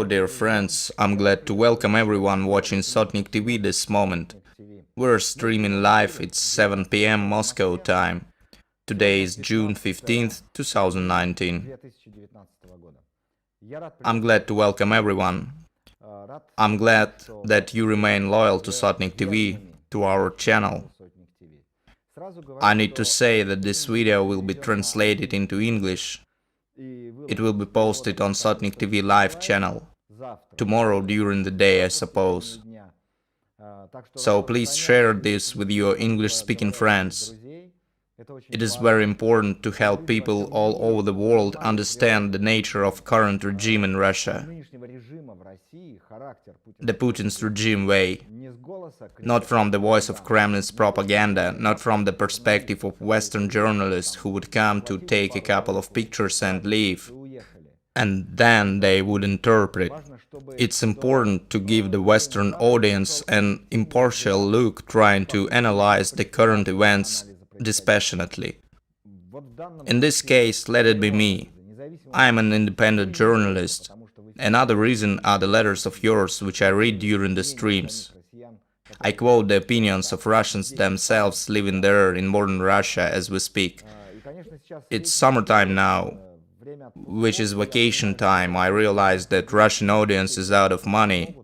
dear friends, I'm glad to welcome everyone watching Sotnik-TV this moment. We're streaming live, it's 7 p.m. Moscow time. Today is June 15th, 2019. I'm glad to welcome everyone. I'm glad that you remain loyal to Sotnik-TV, to our channel. I need to say that this video will be translated into English. It will be posted on Sotnik-TV live channel tomorrow during the day, I suppose. So please share this with your English-speaking friends. It is very important to help people all over the world understand the nature of current regime in Russia. The Putin's regime way. Not from the voice of Kremlin's propaganda, not from the perspective of Western journalists who would come to take a couple of pictures and leave. And then they would interpret. It's important to give the Western audience an impartial look, trying to analyze the current events dispassionately. In this case, let it be me. I am an independent journalist. Another reason are the letters of yours which I read during the streams. I quote the opinions of Russians themselves living there in modern Russia as we speak. It's summertime now, which is vacation time. I realize that Russian audience is out of money.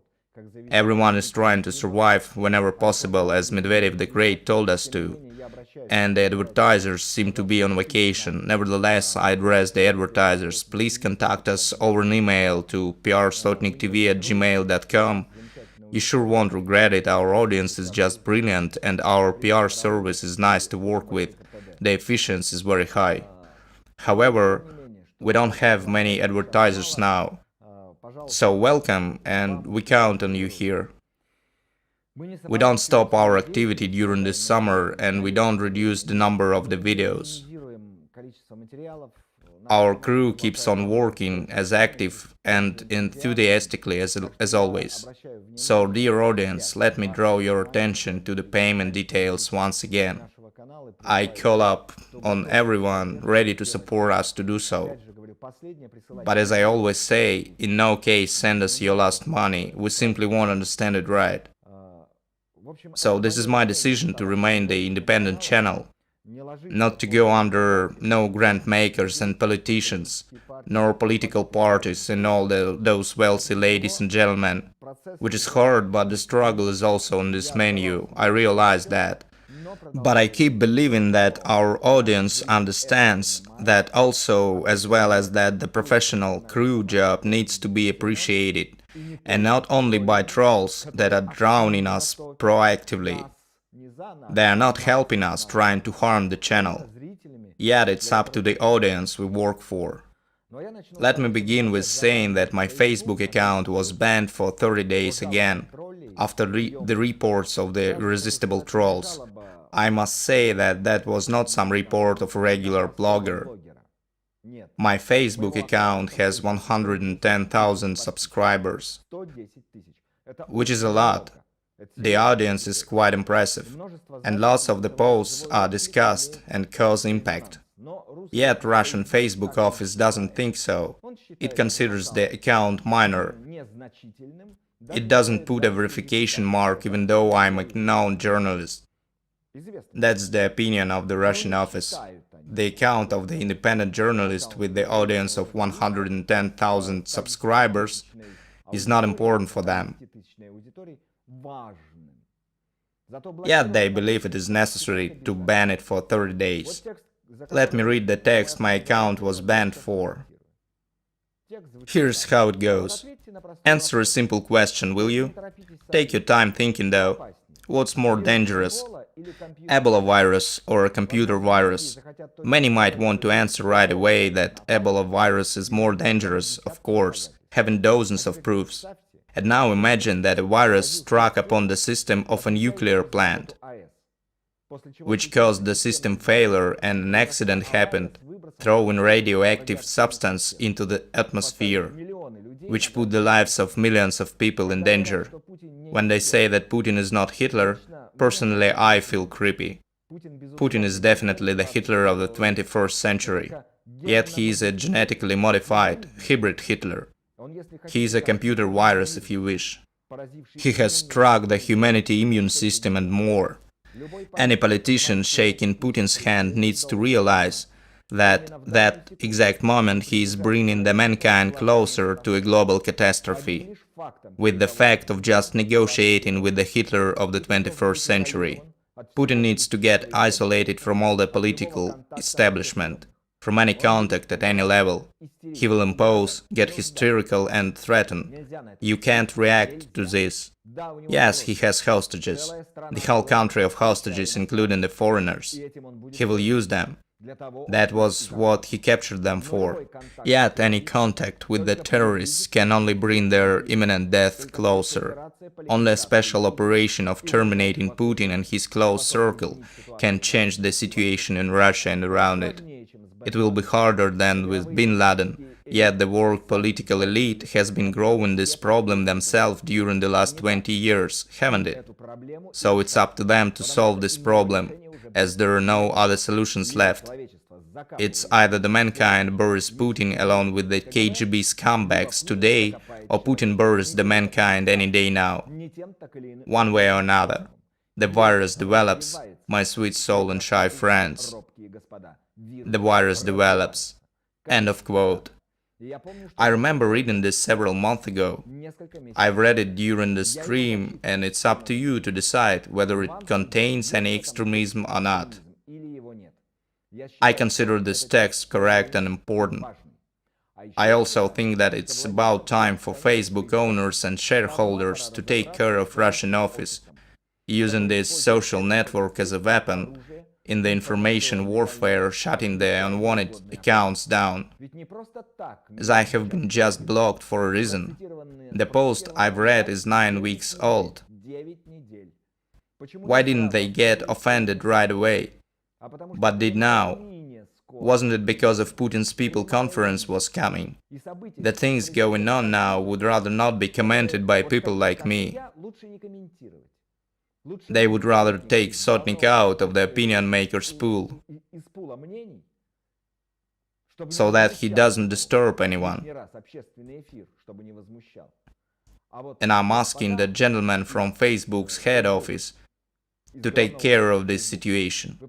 Everyone is trying to survive whenever possible, as Medvedev the Great told us to. And the advertisers seem to be on vacation. Nevertheless, I address the advertisers. Please contact us over an email to prsotniktv@gmail.com. You sure won't regret it. Our audience is just brilliant and our PR service is nice to work with. The efficiency is very high. However, we don't have many advertisers now. So welcome, and we count on you here. We don't stop our activity during this summer, and we don't reduce the number of the videos. Our crew keeps on working as active and enthusiastically as always. So, dear audience, let me draw your attention to the payment details once again. I call up on everyone ready to support us to do so. But as I always say, in no case send us your last money, we simply won't understand it right. So this is my decision to remain the independent channel, not to go under no grant makers and politicians, nor political parties and all those wealthy ladies and gentlemen, which is hard, but the struggle is also on this menu, I realize that. But I keep believing that our audience understands that also, as well as that the professional crew job needs to be appreciated. And not only by trolls that are drowning us proactively. They are not helping us trying to harm the channel. Yet it's up to the audience we work for. Let me begin with saying that my Facebook account was banned for 30 days again, after the reports of the irresistible trolls. I must say that that was not some report of a regular blogger. My Facebook account has 110,000 subscribers, which is a lot. The audience is quite impressive, and lots of the posts are discussed and cause impact. Yet Russian Facebook office doesn't think so. It considers the account minor. It doesn't put a verification mark even though I'm a known journalist. That's the opinion of the Russian office. The account of the independent journalist with the audience of 110,000 subscribers is not important for them. Yet they believe it is necessary to ban it for 30 days. Let me read the text my account was banned for. Here's how it goes. Answer a simple question, will you? Take your time thinking though. What's more dangerous? Ebola virus or a computer virus? Many might want to answer right away that Ebola virus is more dangerous, of course, having dozens of proofs. And now imagine that a virus struck upon the system of a nuclear plant, which caused the system failure and an accident happened, throwing radioactive substance into the atmosphere, which put the lives of millions of people in danger. When they say that Putin is not Hitler, personally I feel creepy. Putin is definitely the Hitler of the 21st century, yet he is a genetically modified, hybrid Hitler. He is a computer virus, if you wish. He has struck the humanity immune system and more. Any politician shaking Putin's hand needs to realize that exact moment he is bringing the mankind closer to a global catastrophe, with the fact of just negotiating with the Hitler of the 21st century. Putin needs to get isolated from all the political establishment, from any contact at any level. He will impose, get hysterical and threaten. You can't react to this. Yes, he has hostages, the whole country of hostages, including the foreigners. He will use them. That was what he captured them for. Yet any contact with the terrorists can only bring their imminent death closer. Only a special operation of terminating Putin and his close circle can change the situation in Russia and around it. It will be harder than with Bin Laden, yet the world political elite has been growing this problem themselves during the last 20 years, haven't it? So it's up to them to solve this problem, as there are no other solutions left. It's either the mankind buries Putin along with the KGB scumbags today, or Putin buries the mankind any day now. One way or another. The virus develops, my sweet soul and shy friends. The virus develops. End of quote. I remember reading this several months ago. I've read it during the stream, and it's up to you to decide whether it contains any extremism or not. I consider this text correct and important. I also think that it's about time for Facebook owners and shareholders to take care of Russian office, using this social network as a weapon in the information warfare, shutting the unwanted accounts down. As I have been just blocked for a reason. The post I've read is 9 weeks old. Why didn't they get offended right away, but did now? Wasn't it because of Putin's People Conference was coming? The things going on now would rather not be commented by people like me. They would rather take Sotnik out of the opinion maker's pool, so that he doesn't disturb anyone. And I'm asking the gentleman from Facebook's head office to take care of this situation.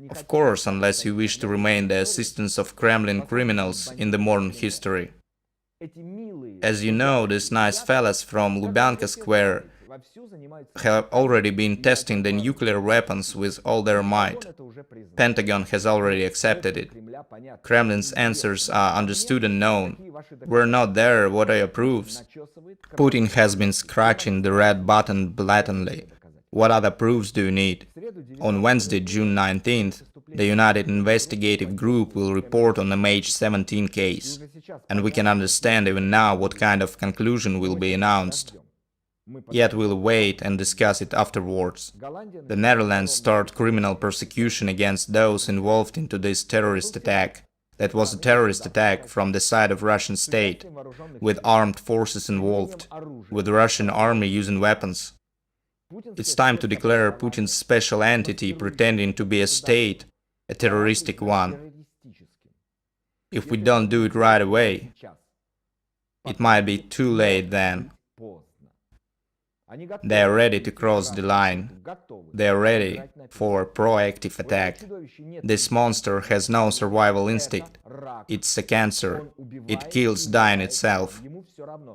Of course, unless you wish to remain the assistants of Kremlin criminals in the modern history. As you know, these nice fellas from Lubyanka Square have already been testing the nuclear weapons with all their might. Pentagon has already accepted it. Kremlin's answers are understood and known. We're not there, what I approves. Putin has been scratching the red button blatantly. What other proofs do you need? On Wednesday, June 19th, the United Investigative Group will report on the MH17 case, and we can understand even now what kind of conclusion will be announced. Yet we'll wait and discuss it afterwards. The Netherlands start criminal persecution against those involved into this terrorist attack. That was a terrorist attack from the side of Russian state, with armed forces involved, with the Russian army using weapons. It's time to declare Putin's special entity pretending to be a state, a terroristic one. If we don't do it right away, it might be too late then. They are ready to cross the line. They are ready for a proactive attack. This monster has no survival instinct. It's a cancer. It kills dying itself.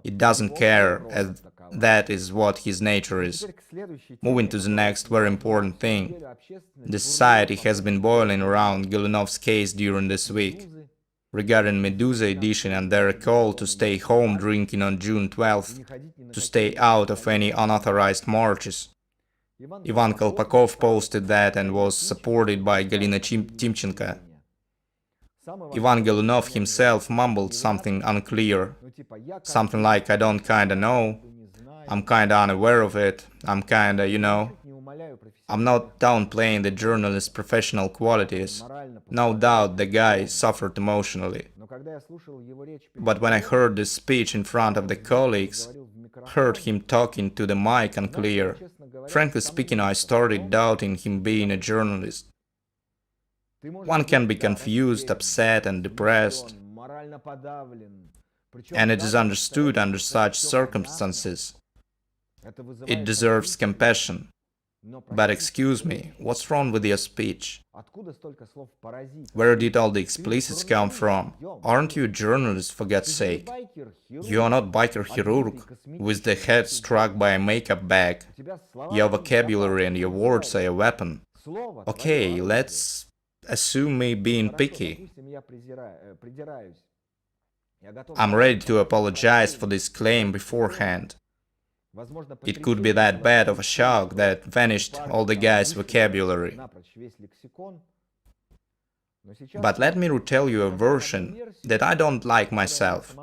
It doesn't care, as that is what his nature is. Moving to the next very important thing. The society has been boiling around Golynov's case during this week. Regarding Medusa edition and their call to stay home drinking on June 12th, to stay out of any unauthorized marches. Ivan Kolpakov posted that and was supported by Galina Timchenko. Ivan Golunov himself mumbled something unclear, something like "I don't kinda know, I'm kinda unaware of it, I'm kinda, you know." I'm not downplaying the journalist's professional qualities. No doubt the guy suffered emotionally. But when I heard this speech in front of the colleagues, heard him talking to the mic unclear, frankly speaking, I started doubting him being a journalist. One can be confused, upset and depressed, And it is understood under such circumstances. It deserves compassion. But excuse me, what's wrong with your speech? Where did all the explicits come from? Aren't you a journalist, for God's sake? You are not biker chirurg with the head struck by a makeup bag. Your vocabulary and your words are a weapon. Okay, let's assume me being picky. I'm ready to apologize for this claim beforehand. It could be that bad of a shock that vanished all the guy's vocabulary. But let me retell you a version that I don't like myself.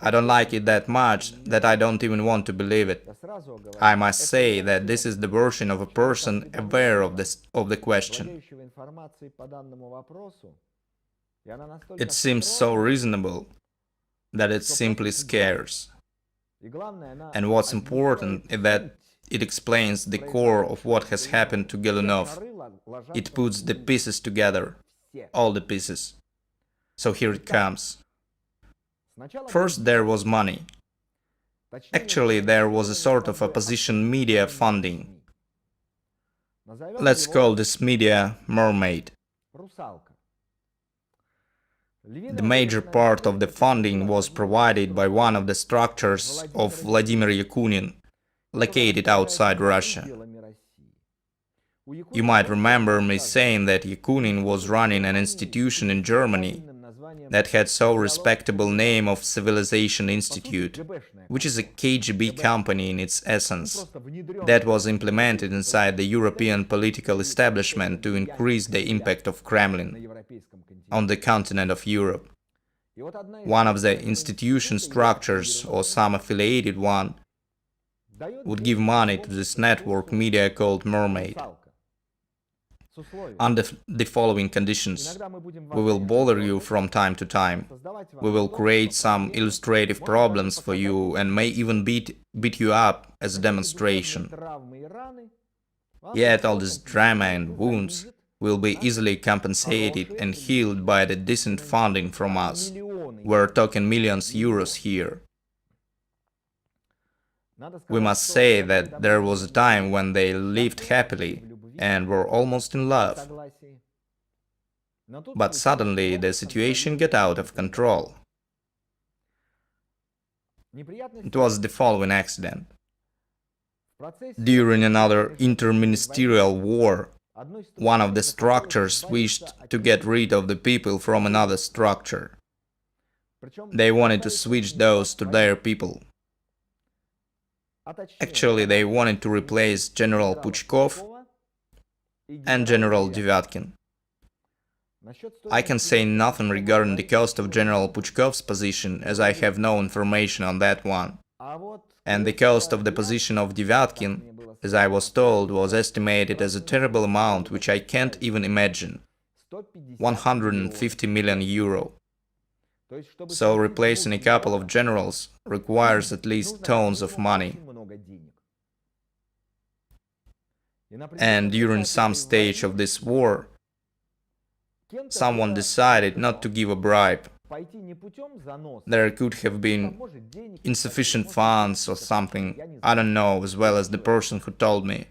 I don't like it that much that I don't even want to believe it. I must say that this is the version of a person aware of the question. It seems so reasonable that it simply scares. And what's important is that it explains the core of what has happened to Gelunov. It puts the pieces together, all the pieces. So here it comes. First there was money. Actually, there was a sort of opposition media funding. Let's call this media mermaid. The major part of the funding was provided by one of the structures of Vladimir Yakunin, located outside Russia. You might remember me saying that Yakunin was running an institution in Germany that had so respectable name of Civilization Institute, which is a KGB company in its essence, that was implemented inside the European political establishment to increase the impact of Kremlin on the continent of Europe. One of the institution structures, or some affiliated one, would give money to this network media called Mermaid. Under the following conditions: we will bother you from time to time, we will create some illustrative problems for you and may even beat you up as a demonstration. Yet all this drama and wounds will be easily compensated and healed by the decent funding from us. We're talking millions euros here. We must say that there was a time when they lived happily and were almost in love. But suddenly the situation got out of control. It was the following accident. During another interministerial war, one of the structures wished to get rid of the people from another structure. They wanted to switch those to their people. Actually, they wanted to replace General Puchkov and General Devyatkin. I can say nothing regarding the cost of General Puchkov's position, as I have no information on that one. And the cost of the position of Devyatkin, as I was told, was estimated as a terrible amount which I can't even imagine. 150 million euro. So replacing a couple of generals requires at least tons of money. And during some stage of this war, someone decided not to give a bribe. There could have been insufficient funds or something, I don't know, as well as the person who told me.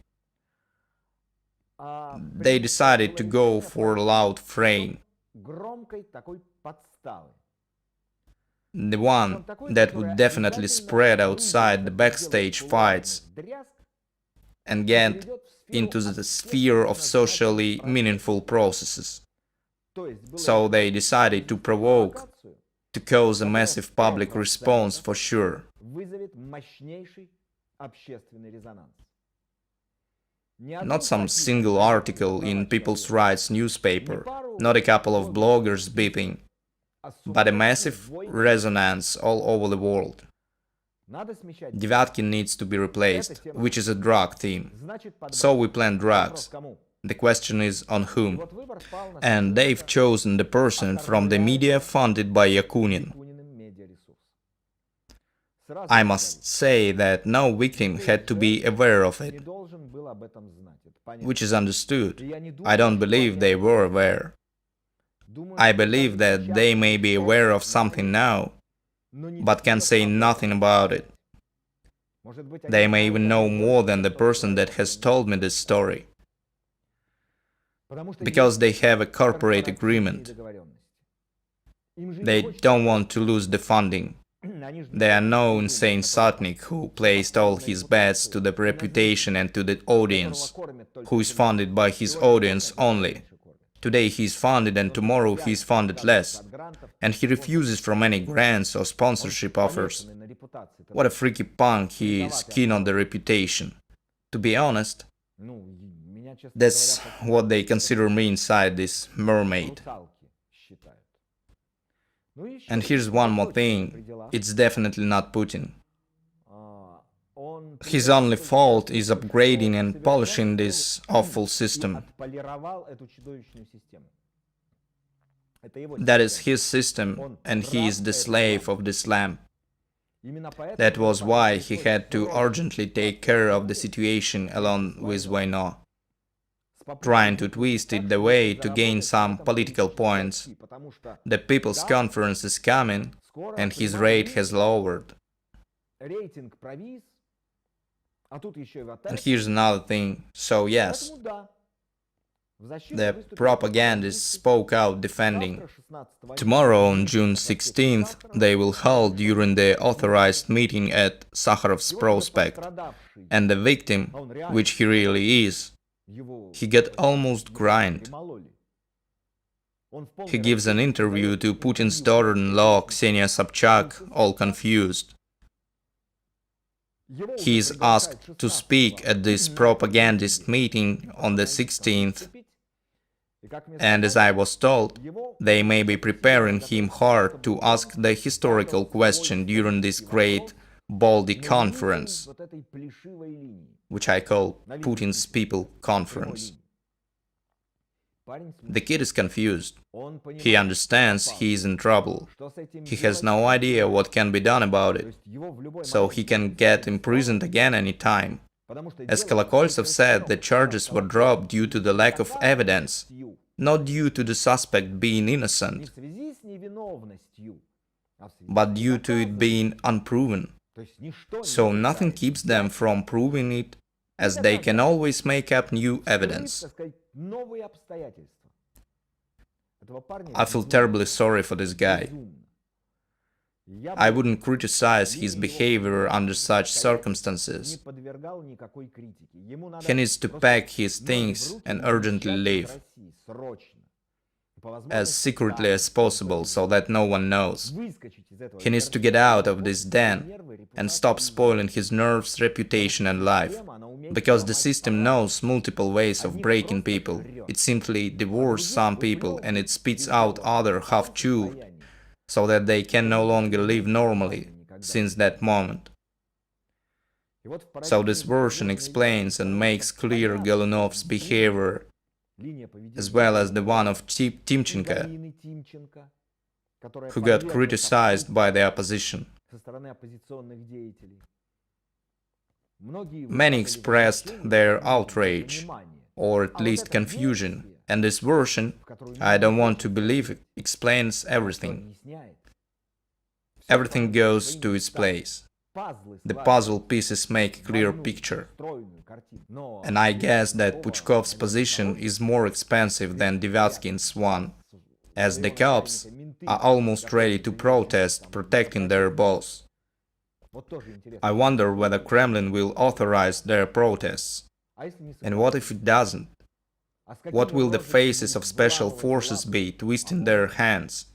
They decided to go for a loud frame. The one that would definitely spread outside the backstage fights and get into the sphere of socially meaningful processes. So they decided to provoke, to cause a massive public response for sure. Not some single article in People's Rights newspaper, not a couple of bloggers beeping, but a massive resonance all over the world. Devyatkin needs to be replaced, which is a drug theme. So we plan drugs. The question is on whom. And they've chosen the person from the media funded by Yakunin. I must say that no victim had to be aware of it, which is understood. I don't believe they were aware. I believe that they may be aware of something now, but can say nothing about it. They may even know more than the person that has told me this story, because they have a corporate agreement. They don't want to lose the funding. They are no insane Sotnik who placed all his bets to the reputation and to the audience, who is funded by his audience only. Today he is funded and tomorrow he is funded less, and he refuses from any grants or sponsorship offers. What a freaky punk he is, keen on the reputation. To be honest, that's what they consider me inside this mermaid. And here's one more thing, it's definitely not Putin. His only fault is upgrading and polishing this awful system. That is his system, and he is the slave of this lamp. That was why he had to urgently take care of the situation along with Wayno, trying to twist it the way to gain some political points. The People's Conference is coming, and his rate has lowered. And here's another thing, so yes, the propagandists spoke out defending. Tomorrow on June 16th, they will hold during the authorized meeting at Sakharov's prospect, and the victim, which he really is, he got almost grind. He gives an interview to Putin's daughter-in-law Ksenia Sobchak, all confused. He is asked to speak at this propagandist meeting on the 16th, and as I was told, they may be preparing him hard to ask the historical question during this great Baldy conference, which I call Putin's People Conference. The kid is confused. He understands he is in trouble. He has no idea what can be done about it, so he can get imprisoned again any time. As Kolokoltsev said, the charges were dropped due to the lack of evidence, not due to the suspect being innocent, but due to it being unproven. So nothing keeps them from proving it, as they can always make up new evidence. I feel terribly sorry for this guy. I wouldn't criticize his behavior under such circumstances. He needs to pack his things and urgently leave, as secretly as possible, so that no one knows. He needs to get out of this den and stop spoiling his nerves, reputation and life, because the system knows multiple ways of breaking people. It simply devours some people and it spits out other half-chewed, so that they can no longer live normally since that moment. So this version explains and makes clear Golunov's behavior, as well as the one of Timchenko, who got criticized by the opposition. Many expressed their outrage, or at least confusion, and this version, I don't want to believe it, explains everything. Everything goes to its place. The puzzle pieces make a clear picture. And I guess that Puchkov's position is more expensive than Devyatkin's one, as the cops are almost ready to protest, protecting their boss. I wonder whether Kremlin will authorize their protests. And what if it doesn't? What will the faces of special forces be, twisting their hands?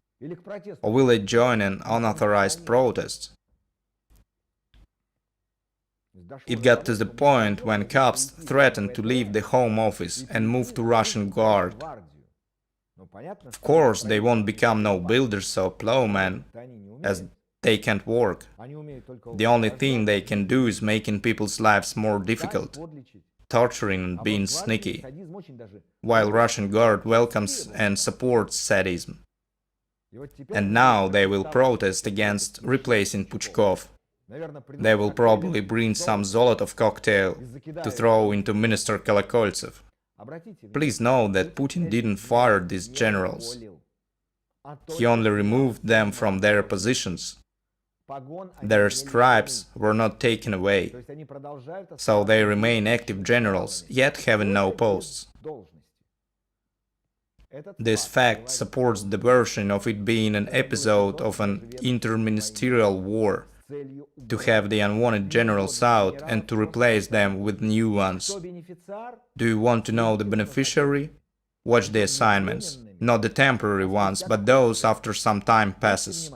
Or will they join an unauthorized protest? It got to the point when cops threatened to leave the Home Office and move to Russian Guard. Of course, they won't become no builders or plowmen, as they can't work. The only thing they can do is making people's lives more difficult, torturing and being sneaky, while Russian Guard welcomes and supports sadism. And now they will protest against replacing Puchkov. They will probably bring some Zolotov cocktail to throw into Minister Kolokoltsev. Please know that Putin didn't fire these generals. He only removed them from their positions. Their stripes were not taken away, so they remain active generals, yet having no posts. This fact supports the version of it being an episode of an interministerial war, to have the unwanted generals out and to replace them with new ones. Do you want to know the beneficiary? Watch the assignments, not the temporary ones, but those after some time passes.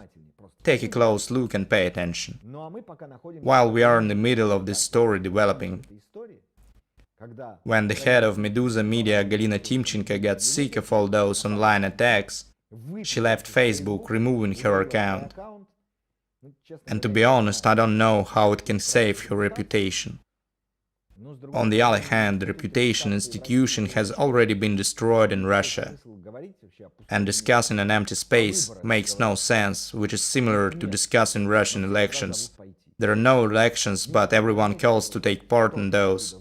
Take a close look and pay attention. While we are in the middle of this story developing, when the head of Medusa Media, Galina Timchenko, got sick of all those online attacks, she left Facebook, removing her account. And to be honest, I don't know how it can save her reputation. On the other hand, the reputation institution has already been destroyed in Russia. And discussing an empty space makes no sense, which is similar to discussing Russian elections. There are no elections, but everyone calls to take part in those.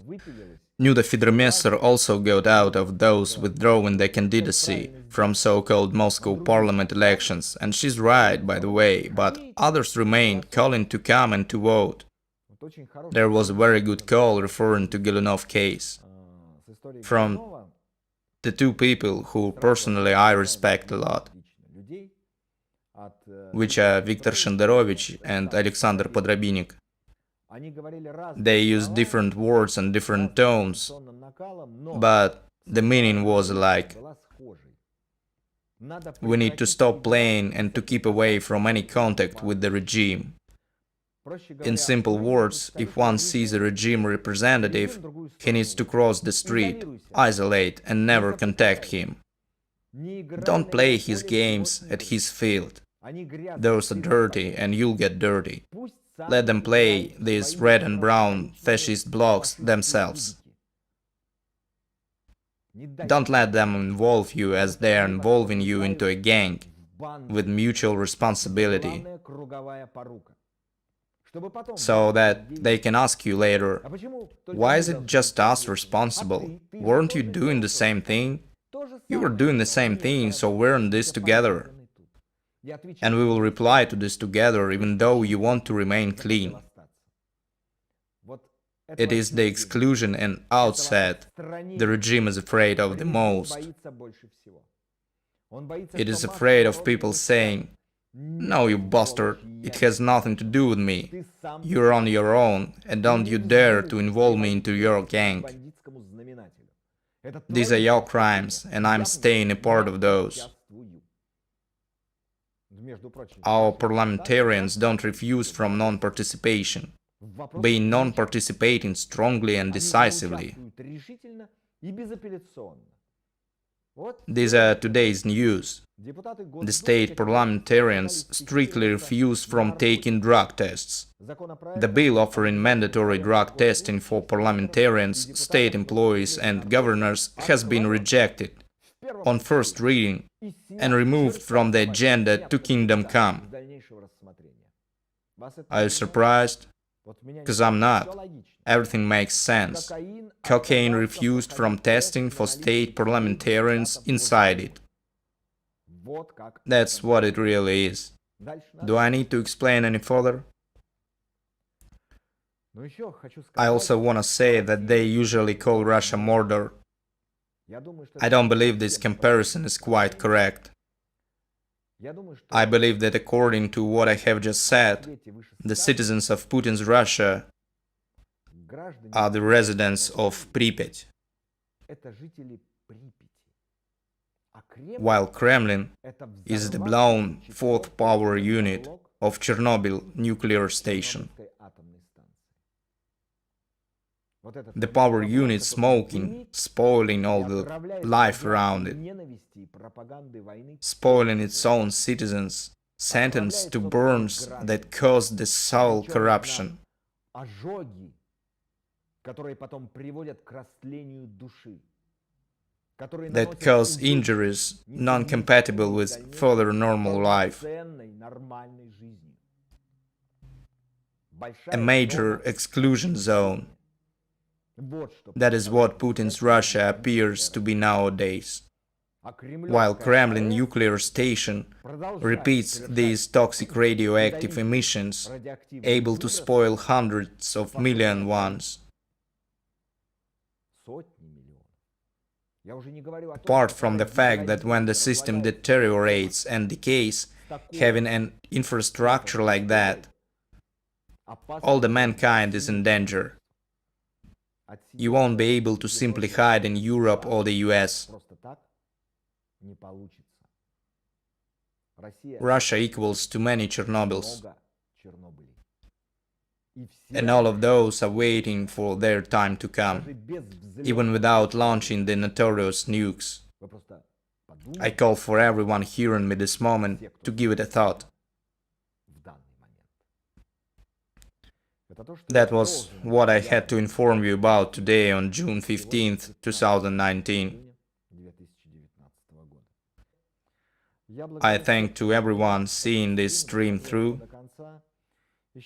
Nuda Fidremesser also got out of those withdrawing their candidacy from so-called Moscow parliament elections, and she's right, by the way, but others remain, calling to come and to vote. There was a very good call referring to Gelunov case from the two people who personally I respect a lot, which are Viktor Shenderovich and Alexander Podrabinik. They used different words and different tones, but the meaning was alike. We need to stop playing and to keep away from any contact with the regime. In simple words, if one sees a regime representative, he needs to cross the street, isolate and never contact him. Don't play his games at his field. Those are dirty and you'll get dirty. Let them play these red and brown fascist blocks themselves. Don't let them involve you as they are involving you into a gang, with mutual responsibility, so that they can ask you later, why is it just us responsible? Weren't you doing the same thing? You were doing the same thing, so we're in this together. And we will reply to this together, even though you want to remain clean. It is the exclusion and outset the regime is afraid of the most. It is afraid of people saying, "No, you bastard, it has nothing to do with me. You're on your own, and don't you dare to involve me into your gang. These are your crimes, and I'm staying a part of those." Our parliamentarians don't refuse from non-participation, being non-participating strongly and decisively. These are today's news. The state parliamentarians strictly refuse from taking drug tests. The bill offering mandatory drug testing for parliamentarians, state employees and governors has been rejected on first reading and removed from the agenda to Kingdom Come. Are you surprised? Because I'm not. Everything makes sense. Cocaine refused from testing for state parliamentarians inside it. That's what it really is. Do I need to explain any further? I also want to say that they usually call Russia murder. I don't believe this comparison is quite correct. I believe that according to what I have just said, the citizens of Putin's Russia are the residents of Pripyat, while Kremlin is the blown fourth power unit of Chernobyl nuclear station. The power unit smoking, spoiling all the life around it, spoiling its own citizens, sentenced to burns that caused the soul corruption, that cause injuries non-compatible with further normal life. A major exclusion zone. That is what Putin's Russia appears to be nowadays. while Kremlin nuclear station repeats these toxic radioactive emissions, able to spoil hundreds of million ones. Apart from the fact that when the system deteriorates and decays, having an infrastructure like that, all the mankind is in danger. You won't be able to simply hide in Europe or the US. Russia equals too many Chernobyls. And all of those are waiting for their time to come, even without launching the notorious nukes. I call for everyone hearing me this moment to give it a thought. That was what I had to inform you about today on June 15th, 2019. I thank to everyone seeing this stream through.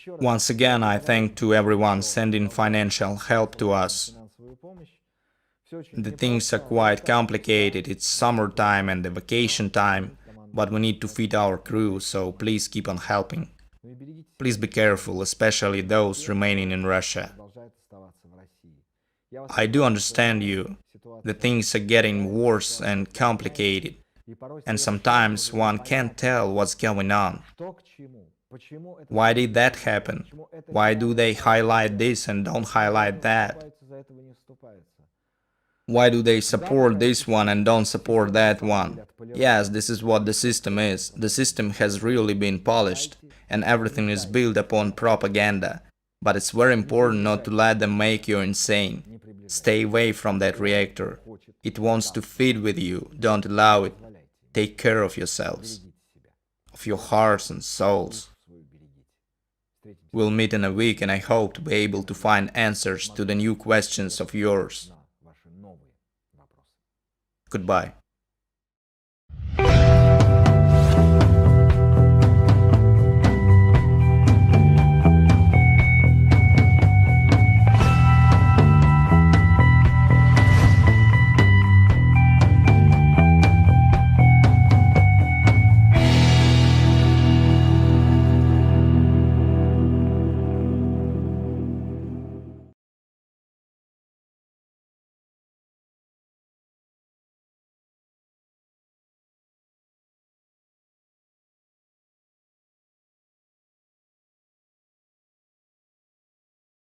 Once again, I thank to everyone sending financial help to us. The things are quite complicated, it's summertime and the vacation time, but we need to feed our crew, so please keep on helping. Please be careful, especially those remaining in Russia. I do understand you. The things are getting worse and complicated, and sometimes one can't tell what's going on. Why did that happen? Why do they highlight this and don't highlight that? Why do they support this one and don't support that one? Yes, this is what the system is. The system has really been polished, and everything is built upon propaganda. But it's very important not to let them make you insane. Stay away from that reactor. It wants to feed with you. Don't allow it. Take care of yourselves, of your hearts and souls. We'll meet in a week, and I hope to be able to find answers to the new questions of yours. Goodbye.